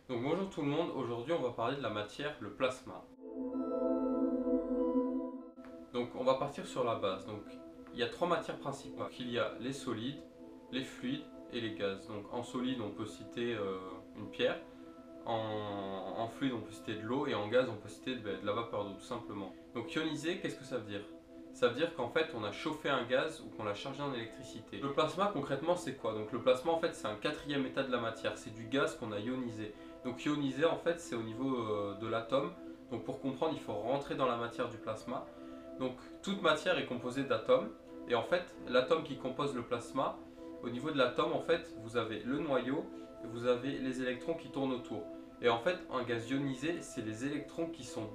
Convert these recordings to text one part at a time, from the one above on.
Donc bonjour tout le monde, aujourd'hui on va parler de la matière, le plasma. Donc on va partir sur la base. Donc il y a trois matières principales. Donc, il y a les solides, les fluides et les gaz. Donc en solide on peut citer une pierre, en fluide on peut citer de l'eau et en gaz on peut citer de la vapeur d'eau tout simplement. Donc ioniser, qu'est-ce que ça veut dire? Ça veut dire qu'en fait on a chauffé un gaz ou qu'on l'a chargé en électricité. Le plasma concrètement c'est quoi? Donc le plasma en fait c'est un quatrième état de la matière, c'est du gaz qu'on a ionisé. Donc ioniser en fait c'est au niveau de l'atome. Donc pour comprendre il faut rentrer dans la matière du plasma. Donc toute matière est composée d'atomes et en fait l'atome qui compose le plasma, au niveau de l'atome en fait vous avez le noyau et vous avez les électrons qui tournent autour. Et en fait un gaz ionisé c'est les électrons qui sont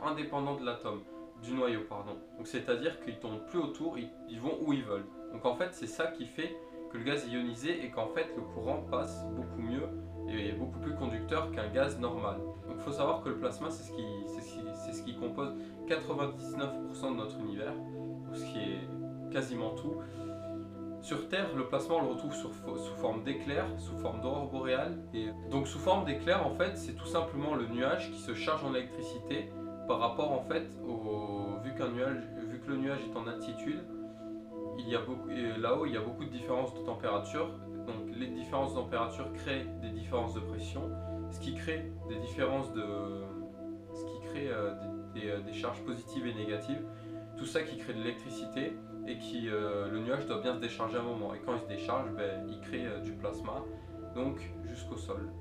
indépendants de l'atome, du noyau pardon. Donc c'est-à-dire qu'ils ne tournent plus autour, ils vont où ils veulent. Donc en fait c'est ça qui fait que le gaz est ionisé et qu'en fait le courant passe beaucoup mieux et beaucoup plus conducteur qu'un gaz normal. Donc il faut savoir que le plasma c'est ce qui compose 99% de notre univers, ce qui est quasiment tout. Sur Terre, le plasma on le retrouve sous forme d'éclair, sous forme d'aurore boréale. Et donc sous forme d'éclair en fait c'est tout simplement le nuage qui se charge en électricité par rapport en fait vu que le nuage est en altitude, là-haut il y a beaucoup de différences de température. Donc les différences de température créent des différences de pression, ce qui crée des différences de, ce qui crée des charges positives et négatives. Tout ça qui crée de l'électricité et le nuage doit bien se décharger à un moment. Et quand il se décharge, il crée du plasma, donc jusqu'au sol.